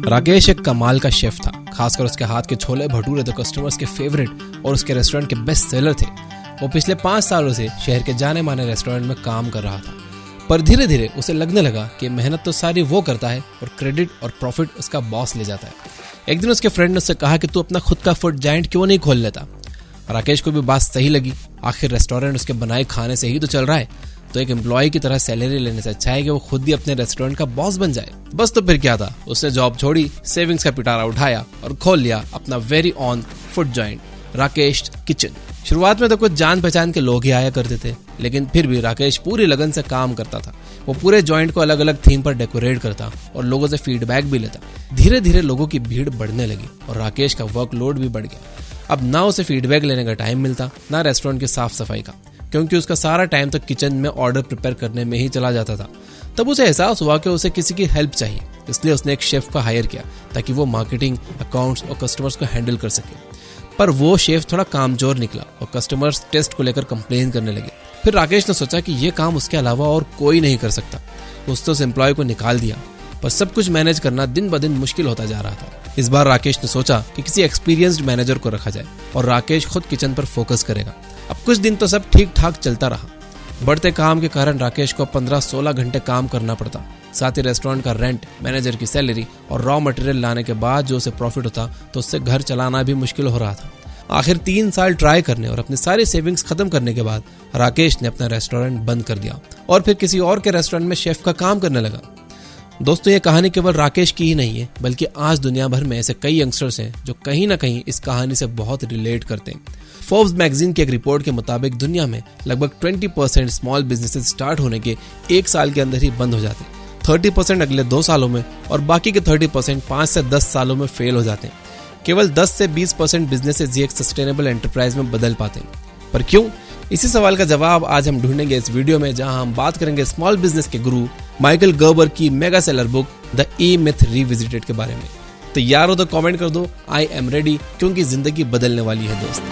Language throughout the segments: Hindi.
राकेश एक कमाल का शेफ था, खासकर उसके हाथ के छोले भटूरे तो कस्टमर्स के फेवरेट और उसके रेस्टोरेंट के बेस्ट सेलर थे। वो पिछले 5 सालों से शहर के जाने माने रेस्टोरेंट में काम कर रहा था, पर धीरे धीरे उसे लगने लगा कि मेहनत तो सारी वो करता है और क्रेडिट और प्रॉफिट उसका बॉस ले जाता है। एक दिन उसके फ्रेंड ने उससे कहा कि तू अपना खुद का फूड जायंट क्यों नहीं खोल लेता। राकेश को भी बात सही लगी, आखिर रेस्टोरेंट उसके बनाए खाने से ही तो चल रहा है, तो एक एम्प्लॉय की तरह सैलरी लेने से अच्छा है कि वो खुद ही अपने रेस्टोरेंट का बॉस बन जाए। बस तो फिर क्या था, उसने जॉब छोड़ी, सेविंग्स का पिटारा उठाया और खोल लिया अपना very on food joint, Rakesh kitchen. शुरुआत में तो कुछ जान पहचान के लोग ही आया करते थे, लेकिन फिर भी राकेश पूरी लगन से काम करता था। वो पूरे जॉइंट को अलग अलग थीम पर डेकोरेट करता और लोगों से फीडबैक भी लेता। धीरे धीरे लोगों की भीड़ बढ़ने लगी और राकेश का वर्कलोड भी बढ़ गया। अब ना उसे फीडबैक लेने का टाइम मिलता, ना रेस्टोरेंट की साफ सफाई का, क्योंकि उसका सारा टाइम तो किचन में ऑर्डर प्रिपेयर करने में ही चला जाता था। तब उसे एहसास हुआ कि उसे किसी की हेल्प चाहिए, इसलिए उसने एक शेफ को हायर किया ताकि वो मार्केटिंग, अकाउंट्स और कस्टमर्स को हैंडल कर सके। पर वो शेफ थोड़ा कामचोर निकला और कस्टमर्स टेस्ट को लेकर कंप्लेन करने लगे। फिर राकेश ने सोचा कि ये काम उसके अलावा और कोई नहीं कर सकता। उसने उस एम्प्लॉय को निकाल दिया, पर सब कुछ मैनेज करना दिन ब दिन मुश्किल होता जा रहा था। इस बार राकेश ने सोचा कि किसी एक्सपीरियंस्ड मैनेजर को रखा जाए और राकेश खुद किचन पर फोकस करेगा। अब कुछ दिन तो सब ठीक ठाक चलता रहा। बढ़ते काम के कारण राकेश को 15-16 घंटे काम करना पड़ता। साथ ही रेस्टोरेंट का रेंट, मैनेजर की सैलरी और रॉ मटेरियल लाने के बाद जो उसे प्रॉफिट होता, तो उससे घर चलाना भी मुश्किल हो रहा था। आखिर 3 साल ट्राई करने और अपनी सारी सेविंग्स खत्म करने के बाद राकेश ने अपना रेस्टोरेंट बंद कर दिया और फिर किसी और के रेस्टोरेंट में शेफ का काम करने लगा। दोस्तों, ये कहानी केवल राकेश की ही नहीं है, बल्कि आज दुनिया भर में ऐसे कई यंगस्टर्स हैं जो कहीं ना कहीं इस कहानी से बहुत रिलेट करते हैं। फोर्ब्स मैगजीन की एक रिपोर्ट के मुताबिक दुनिया में लगभग 20% स्मॉल बिजनेसेस स्टार्ट होने के 1 साल के अंदर ही बंद हो जाते हैं, 30% अगले 2 सालों में और बाकी के 30% 5 से 10 सालों में फेल हो जाते हैं। केवल 10 से 20% बिजनेसेस एक सस्टेनेबल एंटरप्राइज में बदल पाते हैं। पर क्यों? इसी सवाल का जवाब आज हम ढूंढेंगे इस वीडियो में, जहां हम बात करेंगे स्मॉल बिजनेस के गुरु माइकल गर्बर की mega seller book the E myth revisited के बारे में। तैयार हो तो कमेंट कर दो, आई एम रेडी, क्योंकि जिंदगी बदलने वाली है दोस्त।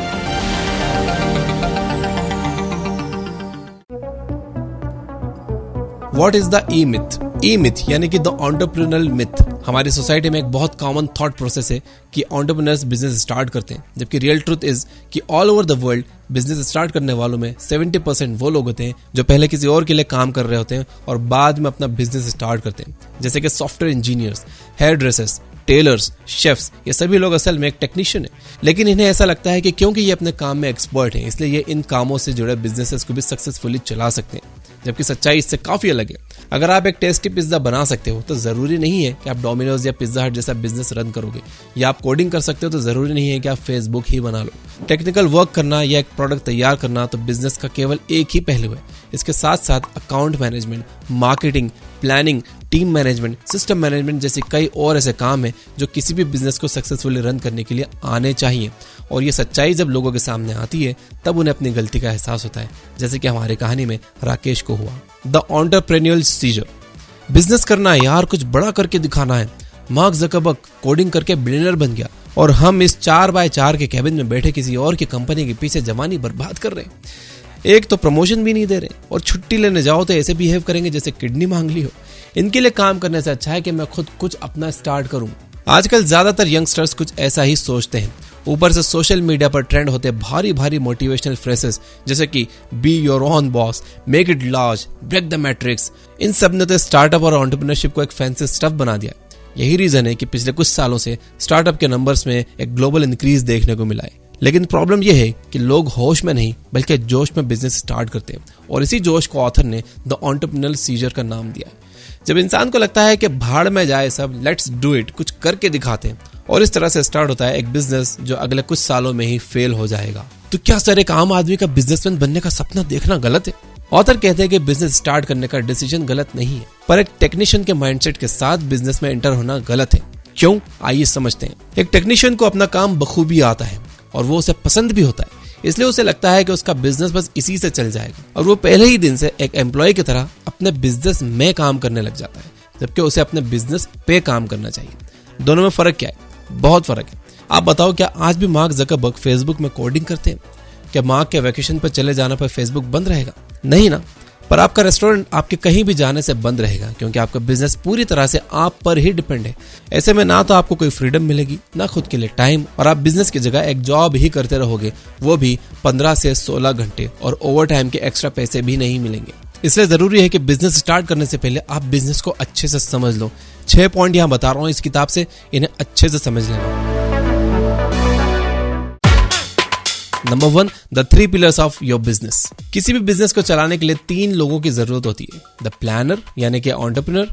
What is the E-myth? E-myth यानी कि द एंटरप्रेन्योरल मिथ हमारी सोसाइटी में एक बहुत कॉमन थॉट प्रोसेस है कि एंटरप्रेन्योर्स बिजनेस स्टार्ट करते हैं, जबकि रियल ट्रूथ इज कि all over the world business start करने वालों में 70% वो लोग होते हैं जो पहले किसी और के लिए काम कर रहे होते हैं और बाद में अपना बिजनेस स्टार्ट करते हैं। जैसे कि software engineers, hairdressers, tailors, chefs, ये सभी लोग असल में एक टेक्नीशियन है, लेकिन इन्हें ऐसा लगता है कि क्योंकि ये अपने काम में एक्सपर्ट हैं, इसलिए ये इन कामों से जुड़े बिजनेसेस को भी सक्सेसफुली चला सकते हैं, जबकि सच्चाई इससे काफी अलग है। अगर आप एक टेस्टी पिज्जा बना सकते हो तो जरूरी नहीं है कि आप डोमिनोज या पिज्जा हट जैसा बिजनेस रन करोगे, या आप कोडिंग कर सकते हो तो जरूरी नहीं है कि आप फेसबुक ही बना लो। टेक्निकल वर्क करना या एक प्रोडक्ट तैयार करना तो बिजनेस का केवल एक ही पहलू है। इसके साथ साथ account management, marketing, planning, team management, system management जैसे कई और ऐसे काम हैं जो किसी भी बिजनेस को सक्सेसफुली रन करने के लिए आने चाहिए। और ये सच्चाई जब लोगों के सामने आती है तब उन्हें अपनी गलती का एहसास होता है, जैसे कि हमारी कहानी में राकेश को हुआ। The entrepreneurial scissor. बिजनेस करना है यार, कुछ बड़ा करके दिखाना है। मार्क ज़करबर्ग कोडिंग करके बिलियनर बन गया और हम इस 4x4 के कैबिन में बैठे किसी और की कंपनी के पीछे जवानी बर्बाद कर रहे हैं। एक तो प्रमोशन भी नहीं दे रहे और छुट्टी लेने जाओ तो ऐसे बिहेव करेंगे जैसे किडनी मांग ली हो। इनके लिए काम करने से अच्छा है कि मैं खुद कुछ अपना स्टार्ट करूं। आजकल ज्यादातर यंगस्टर्स कुछ ऐसा ही सोचते हैं। ऊपर से सोशल मीडिया पर ट्रेंड होते भारी भारी मोटिवेशनल फ्रेजेस जैसे कि be your own boss, make it large, break the matrix. इन सब ने तो स्टार्टअप और एंटरप्रेन्योरशिप को एक फैंसी स्टफ बना दिया। यही रीजन है कि पिछले कुछ सालों से स्टार्टअप के नंबर्स में एक ग्लोबल इंक्रीज देखने को मिला है। लेकिन प्रॉब्लम यह है कि लोग होश में नहीं बल्कि जोश में बिजनेस स्टार्ट करते हैं, और इसी जोश को ऑथर ने द एंटरप्रेन्योरल सीजर का नाम दिया है। जब इंसान को लगता है कि भाड़ में जाए सब, लेट्स डू इट, कुछ करके दिखाते हैं, और इस तरह से स्टार्ट होता है एक बिजनेस जो अगले कुछ सालों में ही फेल हो जाएगा। तो क्या सर एक आम आदमी का बिजनेसमैन बनने का सपना देखना गलत है? ऑथर कहते हैं कि बिजनेस स्टार्ट करने का डिसीजन गलत नहीं है, पर एक टेक्नीशियन के माइंडसेट के साथ बिजनेस में एंटर होना गलत है। क्यों? आइए समझते हैं। एक टेक्नीशियन को अपना काम बखूबी आता है और वो उसे पसंद भी होता है, इसलिए उसे लगता है कि उसका बिजनेस बस इसी से चल जाएगा, और वो पहले ही दिन से एक एम्प्लॉय की तरह अपने बिजनेस में काम करने लग जाता है, जबकि उसे अपने बिजनेस पे काम करना चाहिए। दोनों में फर्क क्या है? बहुत फर्क है। आप बताओ, क्या आज भी मार्क ज़करबर्ग फेसबुक में कोडिंग करते हैं? क्या मार्क के वैकेशन पर चले जाने पर फेसबुक बंद रहेगा? नहीं ना। पर आपका रेस्टोरेंट आपके कहीं भी जाने से बंद रहेगा, क्योंकि आपका बिजनेस पूरी तरह से आप पर ही डिपेंड है। ऐसे में ना तो आपको कोई फ्रीडम मिलेगी, ना खुद के लिए टाइम, और आप बिजनेस की जगह एक जॉब ही करते रहोगे, वो भी 15 से 16 घंटे, और ओवर टाइम के एक्स्ट्रा पैसे भी नहीं मिलेंगे। इसलिए जरूरी है कि बिजनेस स्टार्ट करने से पहले आप बिजनेस को अच्छे से समझ लो। 6 पॉइंट यहां बता रहा हूं इस किताब से, इन्हें अच्छे से समझ लेना। Number 1, the 3 pillars of your business. किसी भी बिजनेस को चलाने के लिए 3 लोगों की जरूरत होती है। द प्लानर यानी कि एंटरप्रेन्योर,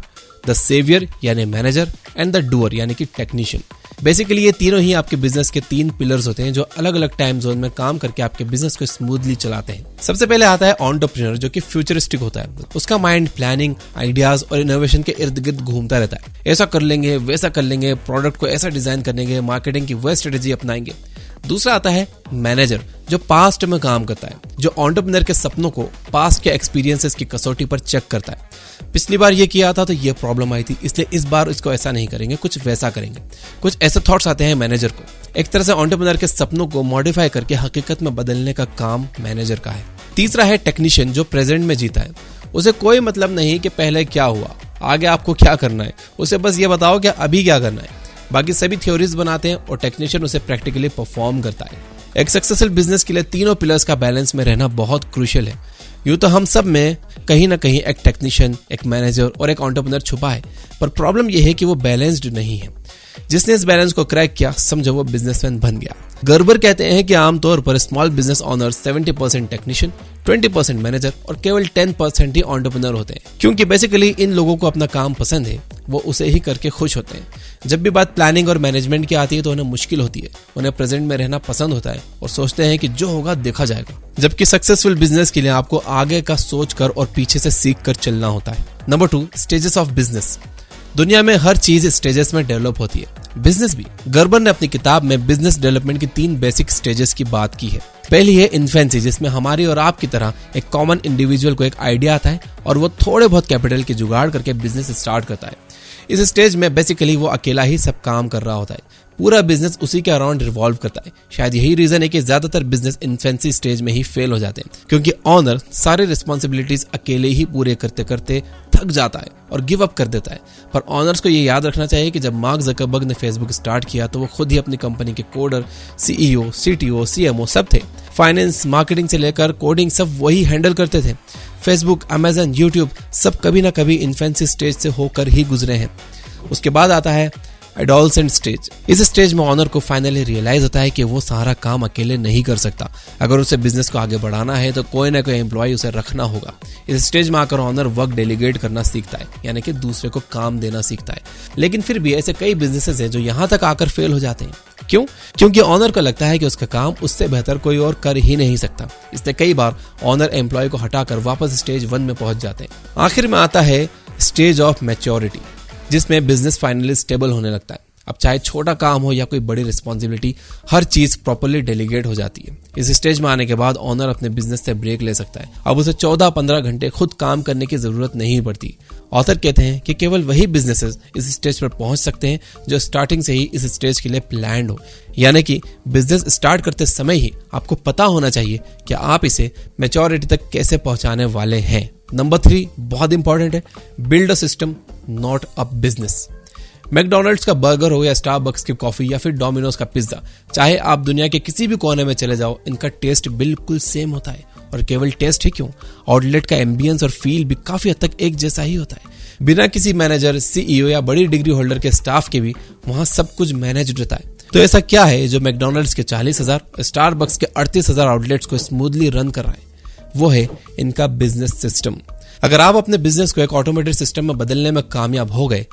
द सेवियर यानी मैनेजर, एंड द डूअर यानी कि टेक्नीशियन। बेसिकली ये तीनों ही आपके बिजनेस के 3 पिलर्स होते हैं जो अलग अलग टाइम जोन में काम करके आपके बिजनेस को स्मूथली चलाते हैं। सबसे पहले आता है एंटरप्रेन्योर, जो कि फ्यूचरिस्टिक होता है। उसका माइंड प्लानिंग, आइडियाज और इनोवेशन के इर्द गिर्द घूमता रहता है। ऐसा कर लेंगे, वैसा कर लेंगे, प्रोडक्ट को ऐसा डिजाइन करेंगे, मार्केटिंग की वह स्ट्रेटेजी अपनाएंगे। दूसरा आता है मैनेजर, जो पास्ट में काम करता है, जो एंटरप्रेन्योर के सपनों को पास्ट के एक्सपीरियंसेस की कसौटी पर चेक करता है। पिछली बार ये किया था तो ये प्रॉब्लम आई थी, इसलिए इस बार इसको ऐसा नहीं करेंगे, कुछ वैसा करेंगे। कुछ ऐसे थॉट्स आते हैं मैनेजर को। एक तरह से एंटरप्रेन्योर के सपनों को मॉडिफाई करके हकीकत में बदलने का काम मैनेजर का है। तीसरा है टेक्नीशियन, जो प्रेजेंट में जीता है। उसे कोई मतलब नहीं कि पहले क्या हुआ, आगे आपको क्या करना है, उसे बस ये बताओ कि अभी क्या करना है। बाकी सभी थ्योरीज बनाते हैं और टेक्नीशियन उसे प्रैक्टिकली परफॉर्म करता है। एक सक्सेसफुल बिजनेस के लिए तीनों पिलर्स का बैलेंस में रहना बहुत क्रूशियल है। यूं तो हम सब में कहीं ना कहीं एक टेक्नीशियन, एक मैनेजर और एक एंटरप्रेन्योर छुपा है, पर प्रॉब्लम यह है कि वो बैलेंस्ड नहीं है। जिसने इस बैलेंस को क्रैक किया, समझो वो बिजनेसमैन बन गया। गर्बर कहते हैं कि आमतौर पर small business owner 70% technician, 20% manager और केवल 10% ही एंटरप्रेन्योर होते हैं, क्योंकि बेसिकली इन लोगों को अपना काम पसंद है, वो उसे ही करके खुश होते हैं। जब भी बात प्लानिंग और मैनेजमेंट की आती है तो उन्हें मुश्किल होती है। उन्हें प्रेजेंट में रहना पसंद होता है और सोचते हैं कि जो होगा देखा जाएगा। जबकि सक्सेसफुल बिजनेस के लिए आपको आगे का सोच कर और पीछे से सीख कर चलना होता है। Number 2, stages of business. दुनिया में हर चीज स्टेजेस में डेवलप होती है, बिजनेस भी। गर्बर ने अपनी किताब में बिजनेस डेवलपमेंट की 3 बेसिक स्टेजेस की बात की है। पहली है इन्फेंसी, जिसमें हमारी और आपकी तरह एक कॉमन इंडिविजुअल को एक आइडिया आता है और वो थोड़े बहुत कैपिटल की जुगाड़ करके बिजनेस स्टार्ट करता है। इस स्टेज में बेसिकली वो अकेला ही सब काम कर रहा होता है, पूरा बिजनेस उसी के अराउंड रिवॉल्व करता है। शायद यही रीजन है कि ज्यादातर बिजनेस इन्फेंसी स्टेज में ही फेल हो जाते हैं, क्योंकि ऑनर सारे रिस्पॉन्सिबिलिटीज अकेले ही पूरे करते करते थक जाता है और गिव अप कर देता है। पर ऑनर्स को ये याद रखना चाहिए कि जब मार्क ज़करबर्ग ने फेसबुक स्टार्ट किया तो वो खुद ही अपनी कंपनी के कोडर, सीईओ, सीटीओ, सीएमओ सब थे। फाइनेंस, मार्केटिंग से लेकर कोडिंग सब वही हैंडल करते थे। फेसबुक, अमेजन, यूट्यूब सब कभी ना कभी इन्फेंसी स्टेज से होकर ही गुजरे हैं। उसके बाद आता है एडोलसेंट स्टेज। इस स्टेज में ऑनर को फाइनली रियलाइज होता है कि वो सारा काम अकेले नहीं कर सकता। अगर उसे बिजनेस को आगे बढ़ाना है तो कोई ना कोई एम्प्लॉय उसे रखना होगा। इस स्टेज में आकर ऑनर वर्क डेलीगेट करना सीखता है, यानी कि दूसरे को काम देना सीखता है। लेकिन फिर भी ऐसे कई बिजनेसेस हैं जो यहाँ तक आकर फेल हो जाते हैं। क्यों? क्योंकि ऑनर को लगता है कि उसका काम उससे बेहतर कोई और कर ही नहीं सकता। इसलिए कई बार ऑनर एम्प्लॉय को हटाकर वापस स्टेज 1 में पहुंच जाते हैं। आखिर में आता है स्टेज ऑफ मैच्योरिटी, जिसमें बिजनेस फाइनली स्टेबल होने लगता है। अब चाहे छोटा काम हो या कोई बड़ी रिस्पॉन्सिबिलिटी, हर चीज प्रॉपर्ली डेलीगेट हो जाती है। इस स्टेज में आने के बाद ऑनर अपने बिजनेस से ब्रेक ले सकता है। अब उसे 14-15 घंटे खुद काम करने की जरूरत नहीं पड़ती। ऑथर कहते हैं कि केवल वही बिजनेसेस इस स्टेज पर पहुंच सकते हैं जो स्टार्टिंग से ही इस स्टेज के लिए प्लान्ड हो, यानी कि बिजनेस स्टार्ट करते समय ही आपको पता होना चाहिए कि आप इसे मैच्योरिटी तक कैसे पहुंचाने वाले हैं। नंबर 3 बहुत इंपॉर्टेंट है, build a system not a business. McDonald's का बर्गर हो या स्टारबक्स की कॉफी या फिर डोमिनोज का पिज्जा, चाहे आप दुनिया के किसी भी कोने में चले जाओ, इनका टेस्ट बिल्कुल सेम होता है। और केवल टेस्ट ही क्यों, आउटलेट का एम्बियंस और फील भी काफी हद तक एक जैसा ही होता है। बिना किसी मैनेजर, सीईओ या बड़ी डिग्री होल्डर के स्टाफ के भी वहां सब कुछ मैनेज होता है। तो ऐसा क्या है जो मैकडॉनल्ड्स के 40,000, स्टारबक्स के 38,000 आउटलेट्स को स्मूथली रन कर रहा है? वो है इनका बिजनेस सिस्टम। अगर आप अपने बिजनेस को एक ऑटोमेटेड सिस्टम में बदलने में कामयाब हो गए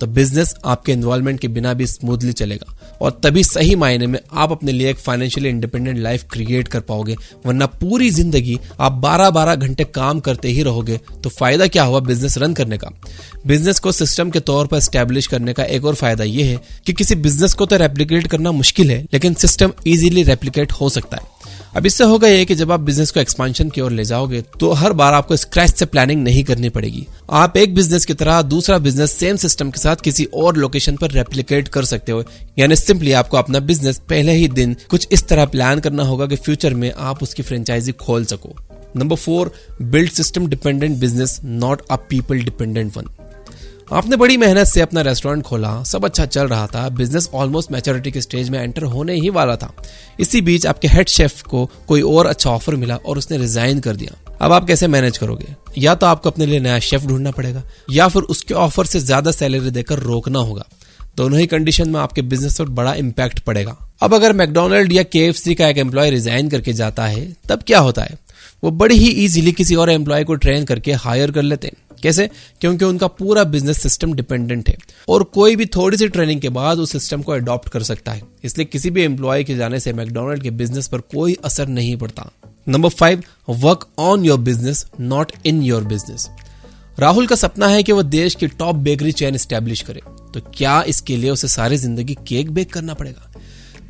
तो बिजनेस आपके इन्वॉल्वमेंट के बिना भी स्मूथली चलेगा और तभी सही मायने में आप अपने लिए एक फाइनेंशियली इंडिपेंडेंट लाइफ क्रिएट कर पाओगे। वरना पूरी जिंदगी आप 12-12 घंटे काम करते ही रहोगे तो फायदा क्या हुआ बिजनेस रन करने का? बिजनेस को सिस्टम के तौर पर एस्टेब्लिश करने का एक और फायदा यह है कि किसी बिजनेस को तो रेप्लिकेट करना मुश्किल है, लेकिन सिस्टम इजीली रेप्लिकेट हो सकता है। अब इससे होगा ये कि जब आप बिजनेस को एक्सपांशन की ओर ले जाओगे तो हर बार आपको स्क्रैच से प्लानिंग नहीं करनी पड़ेगी। आप एक बिजनेस की तरह दूसरा बिजनेस सेम सिस्टम के साथ किसी और लोकेशन पर रेप्लिकेट कर सकते हो। यानी सिंपली आपको अपना बिजनेस पहले ही दिन कुछ इस तरह प्लान करना होगा कि फ्यूचर में आप उसकी फ्रेंचाइजी खोल सको। Number 4, build system dependent business, not a people dependent one. आपने बड़ी मेहनत से अपना रेस्टोरेंट खोला, सब अच्छा चल रहा था, बिजनेस ऑलमोस्ट मैच्योरिटी के स्टेज में एंटर होने ही वाला था। इसी बीच आपके हेड शेफ को कोई और अच्छा ऑफर मिला और उसने रिजाइन कर दिया। अब आप कैसे मैनेज करोगे? या तो आपको अपने लिए नया शेफ ढूंढना पड़ेगा या फिर उसके ऑफर से ज्यादा सैलरी देकर रोकना होगा। दोनों ही कंडीशन में आपके बिजनेस पर बड़ा इंपैक्ट पड़ेगा। अब अगर मैकडोनल्ड या KFC का एक एम्प्लॉय रिजाइन करके जाता है तब क्या होता है? वो बड़ी ही इजीली किसी और एम्प्लॉय को ट्रेन करके हायर कर लेते हैं। कैसे? क्योंकि उनका पूरा बिजनेस सिस्टम डिपेंडेंट है और कोई भी थोड़ी सी ट्रेनिंग के बाद उस सिस्टम को अडॉप्ट कर सकता है। इसलिए किसी भी एम्प्लॉय के जाने से मैकडोनल्ड के बिजनेस पर कोई असर नहीं पड़ता। Number 5, work on your business, not in your business. Rahul का सपना है कि वो देश की टॉप बेकरी चेन एस्टैब्लिश करे, तो क्या इसके लिए उसे सारी जिंदगी केक बेक करना पड़ेगा?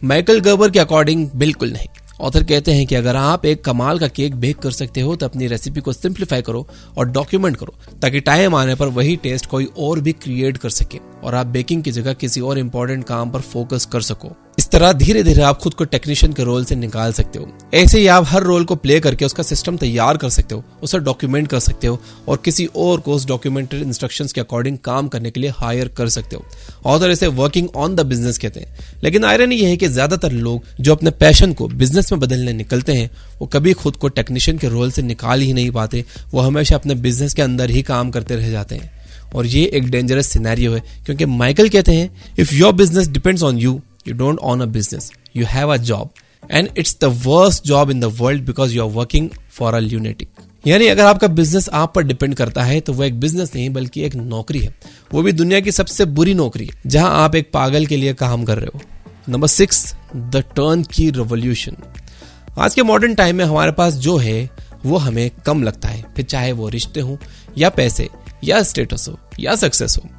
माइकल गर्बर के अकॉर्डिंग बिल्कुल नहीं। ऑथर कहते हैं कि अगर आप एक कमाल का केक बेक कर सकते हो तो अपनी रेसिपी को सिंप्लीफाई करो और डॉक्यूमेंट करो, ताकि टाइम आने पर वही टेस्ट कोई और भी क्रिएट कर सके और आप बेकिंग की जगह किसी और इंपॉर्टेंट काम पर फोकस कर सको। इस तरह धीरे धीरे आप खुद को टेक्नीशियन के रोल से निकाल सकते हो। ऐसे ही आप हर रोल को प्ले करके उसका सिस्टम तैयार कर सकते हो, उसे डॉक्यूमेंट कर सकते हो और किसी और को उस डॉक्यूमेंटेड इंस्ट्रक्शंस के अकॉर्डिंग काम करने के लिए हायर कर सकते हो। ऑथर इसे वर्किंग ऑन द बिजनेस कहते हैं। लेकिन आयरनी यह है कि ज्यादातर लोग जो अपने पैशन को बिजनेस में बदलने निकलते हैं वो कभी खुद को टेक्नीशियन के रोल से निकाल ही नहीं पाते। वो हमेशा अपने बिजनेस के अंदर ही काम करते रह जाते हैं और ये एक डेंजरस सिनेरियो है, क्योंकि माइकल कहते हैं if your business depends on you, you don't own a business, you have a job and it's the worst job in the world because you are working for a lunatic। यानी अगर आपका बिजनेस आप पर डिपेंड करता है तो वो एक बिजनेस नहीं बल्कि एक नौकरी है, वो भी दुनिया की सबसे बुरी नौकरी है जहां आप एक पागल के लिए काम कर रहे हो। नंबर 6, द टर्न की रेवोल्यूशन। आज के मॉडर्न टाइम में हमारे पास जो है वो हमें कम लगता है, फिर चाहे वो रिश्ते हो या पैसे या स्टेटस हो या सक्सेस हो,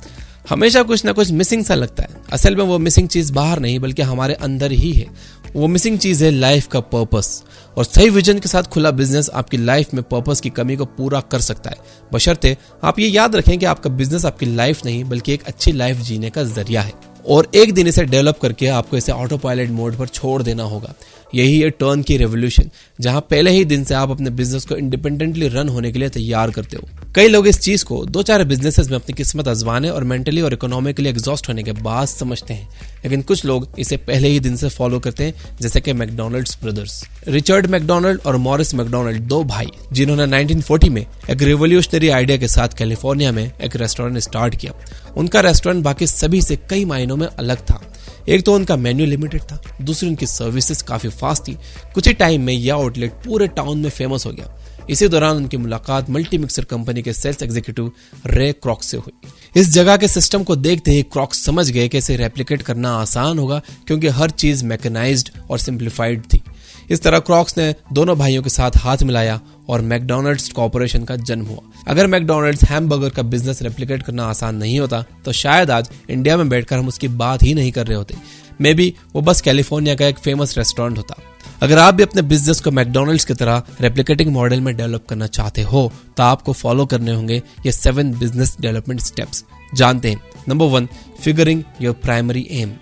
हमेशा कुछ ना कुछ मिसिंग सा लगता है। असल में वो मिसिंग चीज बाहर नहीं बल्कि हमारे अंदर ही है। वो मिसिंग चीज है लाइफ का पर्पस, और सही विजन के साथ खुला बिजनेस आपकी लाइफ में पर्पस की कमी को पूरा कर सकता है, बशर्ते आप ये याद रखें कि आपका बिजनेस आपकी लाइफ नहीं बल्कि एक अच्छी लाइफ जीने का जरिया है और एक दिन इसे डेवलप करके आपको इसे ऑटो पायलट मोड पर छोड़ देना होगा। यही है टर्न की रेवोल्यूशन, जहां पहले ही दिन से आप अपने बिजनेस को इंडिपेंडेंटली रन होने के लिए तैयार करते हो। कई लोग इस चीज को 2-4 बिजनेसेस में अपनी किस्मत आजमाने और मेंटली और इकोनॉमिकली एग्जॉस्ट होने के बाद समझते हैं, लेकिन कुछ लोग इसे पहले ही दिन से फॉलो करते हैं, जैसे कि मैकडोनल्ड्स ब्रदर्स। रिचर्ड मैकडोनल्ड और मॉरिस मैकडोनल्ड, 2 भाई जिन्होंने 1940 में एक रिवोल्यूशनरी आइडिया के साथ कैलिफोर्निया में एक रेस्टोरेंट स्टार्ट किया। उनका रेस्टोरेंट बाकी सभी से कई मायनों में अलग था। एक तो उनका मेन्यू लिमिटेड था, दूसरी उनकी सर्विसेज काफी फास्ट थी। कुछ ही टाइम में यह आउटलेट पूरे टाउन में फेमस हो गया। इसी दौरान उनकी मुलाकात मल्टी मिक्सर कंपनी के सेल्स एग्जीक्यूटिव रे क्रॉक से हुई। इस जगह के सिस्टम को देखते ही क्रॉक समझ गए कि इसे रेप्लिकेट करना आसान होगा, क्योंकि हर चीज मैकेनाइज्ड और सिंप्लीफाइड थी। इस तरह क्रॉक्स ने दोनों भाइयों के साथ हाथ मिलाया और मैकडोनल्ड्स कॉर्पोरेशन का जन्म हुआ। अगर मैकडोनल्ड्स हैमबर्गर का बिजनेस रेप्लिकेट करना आसान नहीं होता तो शायद आज इंडिया में बैठकर हम उसकी बात ही नहीं कर रहे होते। मे बी वो बस कैलिफोर्निया का एक फेमस रेस्टोरेंट होता। अगर आप भी अपने बिजनेस को मैकडोनल्ड्स की तरह रेप्लिकेटिंग मॉडल में डेवलप करना चाहते हो तो आपको फॉलो करने होंगे ये 7 बिजनेस डेवलपमेंट स्टेप्स। जानते हैं। Number 1, figuring your primary aim.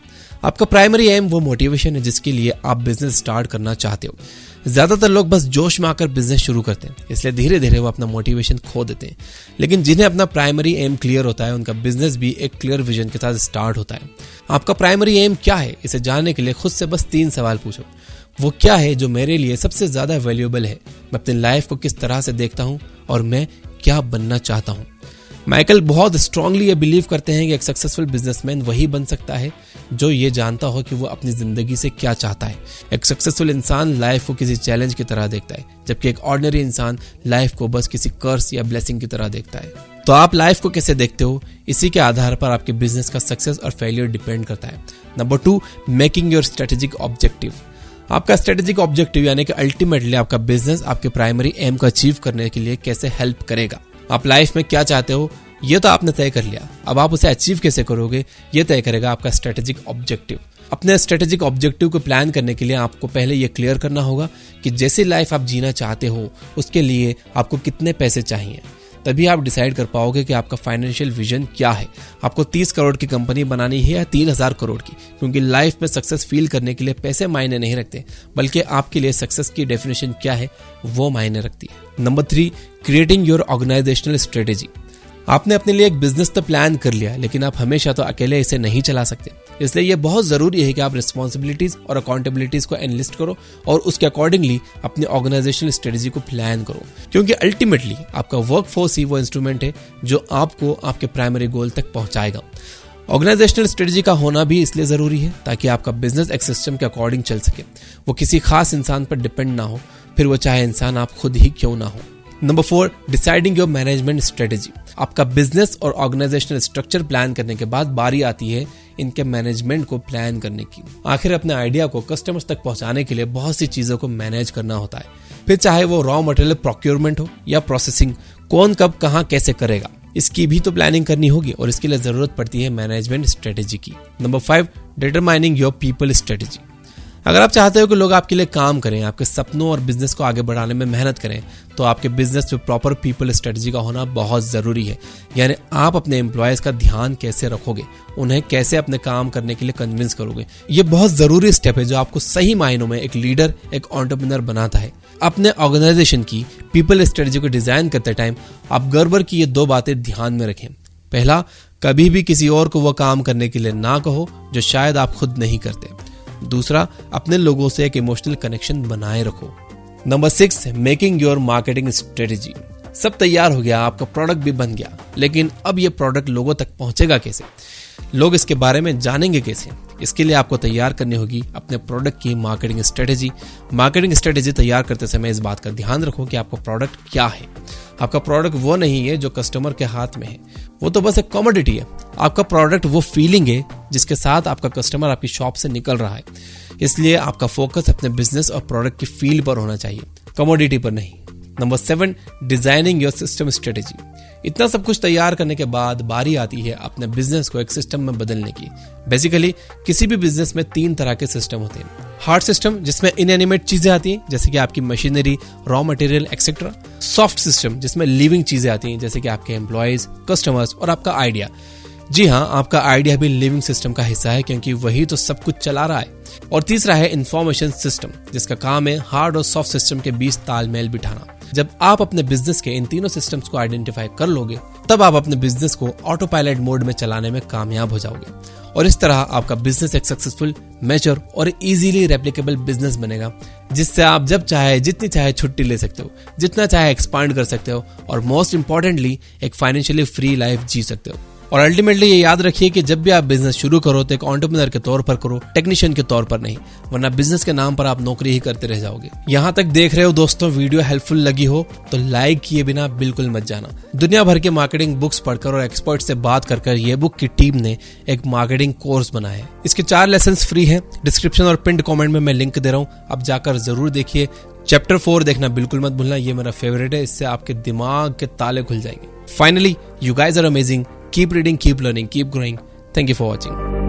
आपका प्राइमरी एम वो मोटिवेशन है जिसके लिए आप बिजनेस स्टार्ट करना चाहते हो। ज्यादातर लोग बस जोश में आकर बिजनेस शुरू करते हैं, इसलिए धीरे धीरे वो अपना मोटिवेशन खो देते हैं। लेकिन जिन्हें अपना प्राइमरी एम क्लियर होता है उनका बिजनेस भी एक क्लियर विजन के साथ स्टार्ट होता है। आपका प्राइमरी एम क्या है, इसे जानने के लिए खुद से बस 3 सवाल पूछो। वो क्या है जो मेरे लिए सबसे ज्यादा वैल्यूएबल है, मैं अपनी लाइफ को किस तरह से देखता हूं और मैं क्या बनना चाहता हूं। माइकल बहुत स्ट्रांगली ये बिलीव करते हैं कि एक सक्सेसफुल बिजनेसमैन वही बन सकता है जो ये जानता हो कि वो अपनी जिंदगी से क्या चाहता है। एक सक्सेसफुल इंसान लाइफ को किसी चैलेंज की तरह देखता है, जबकि एक ऑर्डिनरी इंसान लाइफ को बस किसी कर्स या ब्लेसिंग की तरह देखता है। तो आप लाइफ को कैसे देखते हो, इसी के आधार पर आपके बिजनेस का सक्सेस और फेलियर डिपेंड करता है। Number 2, making your strategic objective. आपका स्ट्रेटेजिक ऑब्जेक्टिव यानी कि अल्टीमेटली आपका बिजनेस आपके प्राइमरी एम को अचीव करने के लिए कैसे हेल्प करेगा। आप लाइफ में क्या चाहते हो ये तो आपने तय कर लिया, अब आप उसे अचीव कैसे करोगे ये तय करेगा आपका स्ट्रेटेजिक ऑब्जेक्टिव। अपने स्ट्रेटेजिक ऑब्जेक्टिव को प्लान करने के लिए आपको पहले ये क्लियर करना होगा कि जैसी लाइफ आप जीना चाहते हो उसके लिए आपको कितने पैसे चाहिए। तभी आप डिसाइड कर पाओगे कि आपका फाइनेंशियल विजन क्या है। आपको 30 करोड़ की कंपनी बनानी है या 3000 करोड़ की, क्योंकि लाइफ में सक्सेस फील करने के लिए पैसे मायने नहीं रखते, बल्कि आपके लिए सक्सेस की डेफिनेशन क्या है वो मायने रखती है। Number 3, creating your organisational strategy. आपने अपने लिए एक बिजनेस तो प्लान कर लिया, लेकिन आप हमेशा तो अकेले इसे नहीं चला सकते। इसलिए यह बहुत जरूरी है कि आप रिस्पॉन्सिबिलिटीज और अकाउंटेबिलिटीज को एनलिस्ट करो और उसके अकॉर्डिंगली अपनी ऑर्गेनाइजेशनल स्ट्रेटेजी को प्लान करो, क्योंकि अल्टीमेटली आपका वर्क फोर्स ही वो इंस्ट्रूमेंट है जो आपको आपके प्राइमरी गोल तक पहुंचाएगा। ऑर्गेनाइजेशनल स्ट्रेटेजी का होना भी इसलिए जरूरी है ताकि आपका बिजनेस एक सिस्टम के अकॉर्डिंग चल सके, वो किसी खास इंसान पर डिपेंड ना हो, फिर वो चाहे इंसान आप खुद ही क्यों ना हो। Number 4, deciding your management strategy. आपका बिजनेस और ऑर्गेनाइजेशनल स्ट्रक्चर प्लान करने के बाद बारी आती है इनके मैनेजमेंट को प्लान करने की। आखिर अपने आइडिया को कस्टमर्स तक पहुंचाने के लिए बहुत सी चीजों को मैनेज करना होता है, फिर चाहे वो रॉ मटेरियल प्रोक्योरमेंट हो या प्रोसेसिंग, कौन कब कहां कैसे करेगा, इसकी भी तो प्लानिंग करनी होगी और इसके लिए जरूरत पड़ती है मैनेजमेंट स्ट्रेटेजी की। Number 5, determining your people strategy. अगर आप चाहते हो कि लोग आपके लिए काम करें, आपके सपनों और बिजनेस को आगे बढ़ाने में मेहनत करें, तो आपके बिजनेस में प्रॉपर पीपल स्ट्रेटजी का होना बहुत जरूरी है। यानी आप अपने एम्प्लॉयज का ध्यान कैसे रखोगे, उन्हें कैसे अपने काम करने के लिए कन्विंस करोगे। ये बहुत जरूरी स्टेप है जो आपको सही मायनों में एक लीडर, एक एंटरप्रेन्योर बनाता है। अपने ऑर्गेनाइजेशन की पीपल स्ट्रेटजी को डिजाइन करते टाइम आप गर्वर की ये 2 बातें ध्यान में रखें। पहला, कभी भी किसी और को वो काम करने के लिए ना कहो जो शायद आप खुद नहीं करते। दूसरा, अपने लोगों से एक इमोशनल कनेक्शन बनाए रखो। Number 6, making your marketing strategy. सब तैयार हो गया, आपका प्रोडक्ट भी बन गया, लेकिन अब ये प्रोडक्ट लोगों तक पहुंचेगा कैसे, लोग इसके बारे में जानेंगे कैसे? इसके लिए आपको तैयार करनी होगी अपने प्रोडक्ट की मार्केटिंग स्ट्रेटेजी। मार्केटिंग स्ट्रेटेजी तैयार करते समय इस बात का ध्यान रखो कि आपका प्रोडक्ट क्या है। आपका प्रोडक्ट वो नहीं है जो कस्टमर के हाथ में है, वो तो बस एक कमोडिटी है। आपका प्रोडक्ट वो फीलिंग है जिसके साथ आपका कस्टमर आपकी शॉप से निकल रहा है। इसलिए आपका फोकस अपने बिजनेस और प्रोडक्ट की फील पर होना चाहिए, कमोडिटी पर नहीं। Number 7, designing your system strategy. इतना सब कुछ तैयार करने के बाद बारी आती है अपने बिजनेस को एक सिस्टम में बदलने की। बेसिकली किसी भी बिजनेस में 3 तरह के सिस्टम होते हैं। हार्ड सिस्टम, जिसमें इनएनिमेट चीजें आती हैं जैसे कि आपकी machinery, raw material etcetera. Soft system, जिसमें लिविंग चीजें आती हैं जैसे कि आपके एम्प्लॉयज, कस्टमर्स और आपका आइडिया। जी हाँ, आपका आइडिया भी लिविंग सिस्टम का हिस्सा है, क्योंकि वही तो सब कुछ चला रहा है। और तीसरा है इंफॉर्मेशन सिस्टम, जिसका काम है हार्ड और सॉफ्ट सिस्टम के बीच तालमेल बिठाना। जब आप अपने बिजनेस के इन तीनों सिस्टम्स को आइडेंटिफाई कर लोगे, तब आप अपने बिजनेस को ऑटो पायलट मोड में चलाने में कामयाब हो जाओगे और इस तरह आपका बिजनेस एक सक्सेसफुल, मैच्योर और इजीली रेप्लिकेबल बिजनेस बनेगा, जिससे आप जब चाहे जितनी चाहे छुट्टी ले सकते हो, जितना चाहे एक्सपांड कर सकते हो और मोस्ट इंपॉर्टेंटली एक फाइनेंशियली फ्री लाइफ जी सकते हो। और अल्टीमेटली ये याद रखिए कि जब भी आप बिजनेस शुरू करो तो एक एंटरप्रेन्योर के तौर पर करो, टेक्नीशियन के तौर पर नहीं, वरना बिजनेस के नाम पर आप नौकरी ही करते रह जाओगे। यहाँ तक देख रहे हो दोस्तों, वीडियो हेल्पफुल लगी हो तो लाइक किए बिना बिल्कुल मत जाना। दुनिया भर के मार्केटिंग बुक्स पढ़कर और एक्सपर्ट से बात कर ये बुक की टीम ने एक मार्केटिंग कोर्स बनाया है। इसके 4 लेसन फ्री है। डिस्क्रिप्शन और पिंड कॉमेंट में मैं लिंक दे रहा हूँ, आप जाकर जरूर देखिए। चैप्टर 4 देखना बिल्कुल मत भूलना, ये मेरा फेवरेट है, इससे आपके दिमाग के ताले खुल जाएंगे। Finally, you guys are amazing. Keep reading, keep learning, keep growing. Thank you for watching.